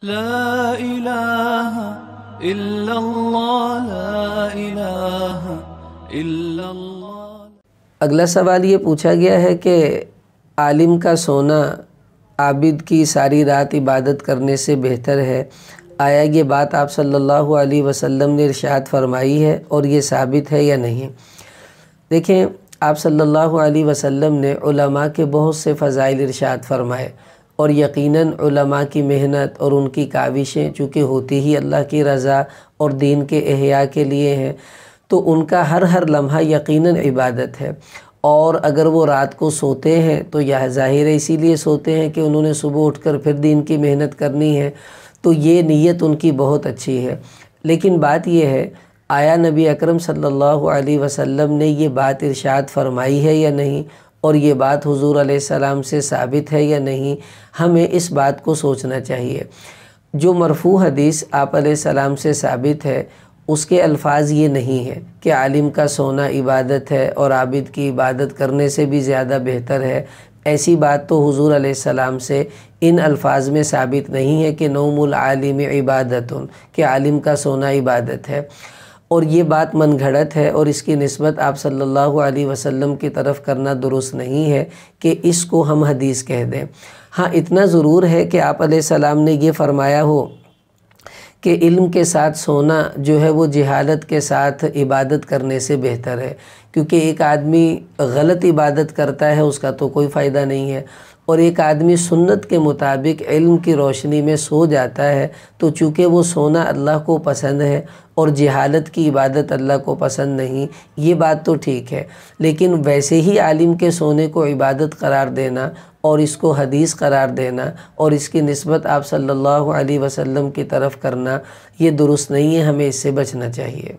لا الہ الا اللہ لا الہ الا اللہ۔ اگلا سوال یہ پوچھا گیا ہے کہ عالم کا سونا عابد کی ساری رات عبادت کرنے سے بہتر ہے، آیا یہ بات آپ صلی اللہ علیہ وسلم نے ارشاد فرمائی ہے اور یہ ثابت ہے یا نہیں؟ دیکھیں، آپ صلی اللہ علیہ وسلم نے علماء کے بہت سے فضائل ارشاد فرمائے، اور یقیناً علماء کی محنت اور ان کی کاوشیں چونکہ ہوتی ہی اللہ کی رضا اور دین کے احیاء کے لیے ہیں، تو ان کا ہر لمحہ یقیناً عبادت ہے۔ اور اگر وہ رات کو سوتے ہیں تو یہ ظاہر ہے اسی لیے سوتے ہیں کہ انہوں نے صبح اٹھ کر پھر دین کی محنت کرنی ہے، تو یہ نیت ان کی بہت اچھی ہے۔ لیکن بات یہ ہے، آیا نبی اکرم صلی اللہ علیہ وسلم نے یہ بات ارشاد فرمائی ہے یا نہیں، اور یہ بات حضور علیہ السلام سے ثابت ہے یا نہیں؟ ہمیں اس بات کو سوچنا چاہیے۔ جو مرفوع حدیث آپ علیہ السلام سے ثابت ہے، اس کے الفاظ یہ نہیں ہے کہ عالم کا سونا عبادت ہے اور عابد کی عبادت کرنے سے بھی زیادہ بہتر ہے۔ ایسی بات تو حضور علیہ السلام سے ان الفاظ میں ثابت نہیں ہے کہ نوم العالم عبادت، کہ عالم کا سونا عبادت ہے، اور یہ بات من گھڑت ہے، اور اس کی نسبت آپ صلی اللہ علیہ وسلم کی طرف کرنا درست نہیں ہے کہ اس کو ہم حدیث کہہ دیں۔ ہاں، اتنا ضرور ہے کہ آپ علیہ السلام نے یہ فرمایا ہو کہ علم کے ساتھ سونا جو ہے وہ جہالت کے ساتھ عبادت کرنے سے بہتر ہے، کیونکہ ایک آدمی غلط عبادت کرتا ہے اس کا تو کوئی فائدہ نہیں ہے، اور ایک آدمی سنت کے مطابق علم کی روشنی میں سو جاتا ہے، تو چونکہ وہ سونا اللہ کو پسند ہے اور جہالت کی عبادت اللہ کو پسند نہیں، یہ بات تو ٹھیک ہے۔ لیکن ویسے ہی عالم کے سونے کو عبادت قرار دینا اور اس کو حدیث قرار دینا اور اس کی نسبت آپ صلی اللہ علیہ وسلم کی طرف کرنا، یہ درست نہیں ہے، ہمیں اس سے بچنا چاہیے۔